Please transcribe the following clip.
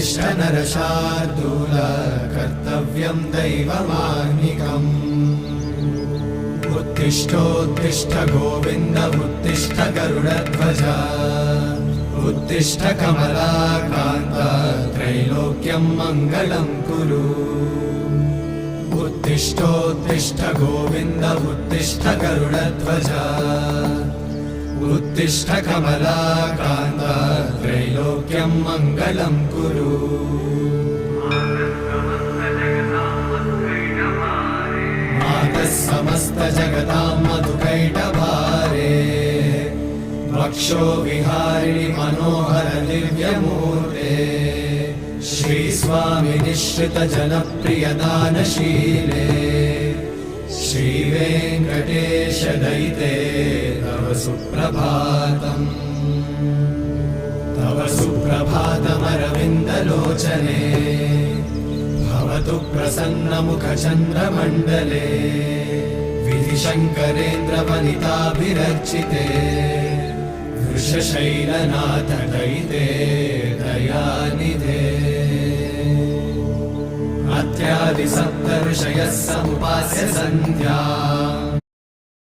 उत्तिष्ठ नरशार्दूल कर्तव्यं दैवमाह्निकम् उत्तिष्ठोत्तिष्ठ गोविन्द उत्तिष्ठ गरुडध्वज उत्तिष्ठ कमलाकान्त त्रैलोक्यं मङ्गलं कुरु उत्तिष्ठोत्तिष्ठ गोविन्द उत्तिष्ठ गरुडध्वज उत्तिष्ठ कमलाकान्त त्रैलोक्यं मङ्गलं कुरु मातः समस्त जगतां मधुकैटभारे वक्षो विहारिणि मनोहर दिव्यमूर्ते श्रीस्वामि निःश्रित जनप्रिय दानशीले श्रीवेङ्कटेश दयिते तव सुप्रभातम् तव सुप्रभातमरविन्दलोचने भवतु प्रसन्नमुखचन्द्रमण्डले विधिशङ्करेन्द्रवनिताभिरर्चिते वृषशैलनाथ दयिते दयानिधे अत्यादि सप्तऋषयः समुपास्य सन्ध्या